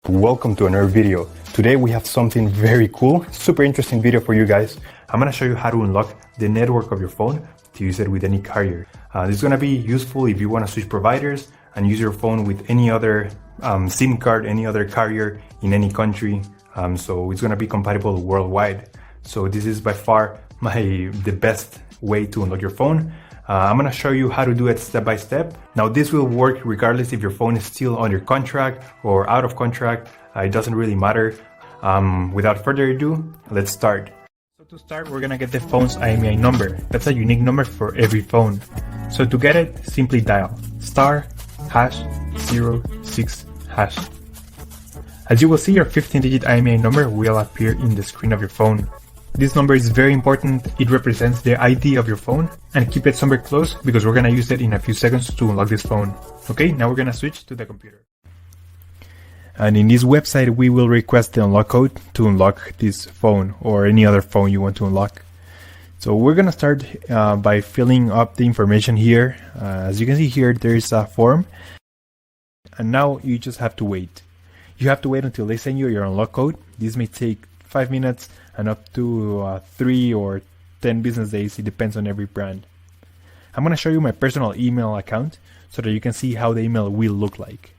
Welcome to another video. Today we have something very cool, super interesting video for you guys. I'm gonna show you how to unlock the network of your phone to use it with any carrier. This is gonna be useful if you wanna switch providers and use your phone with any other SIM card, any other carrier in any country. So it's gonna be compatible worldwide. So this is by far the best way to unlock your phone. I'm gonna show you how to do it step by step. Now this will work regardless if your phone is still under contract or out of contract. It doesn't really matter. Without further ado, let's start. So to start, we're gonna get the phone's IMEI number. That's a unique number for every phone. So to get it, simply dial *#06#. As you will see, your 15-digit IMEI number will appear in the screen of your phone. This number is very important. It represents the ID of your phone, and keep it somewhere close because we're gonna use it in a few seconds to unlock this phone. Okay, now we're gonna switch to the computer. And in this website, we will request the unlock code to unlock this phone or any other phone you want to unlock. So we're gonna start by filling up the information here. As you can see here, there is a form, and now you just have to wait. You have to wait until they send you your unlock code. This may take 5 minutes and up to 3 or 10 business days. It depends on every brand. I'm going to show you my personal email account so that you can see how the email will look like.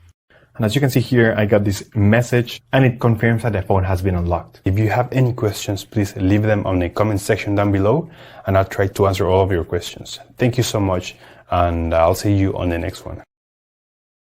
And as you can see here, I got this message and it confirms that the phone has been unlocked. If you have any questions, please leave them on the comment section down below and I'll try to answer all of your questions. Thank you so much, and I'll see you on the next one.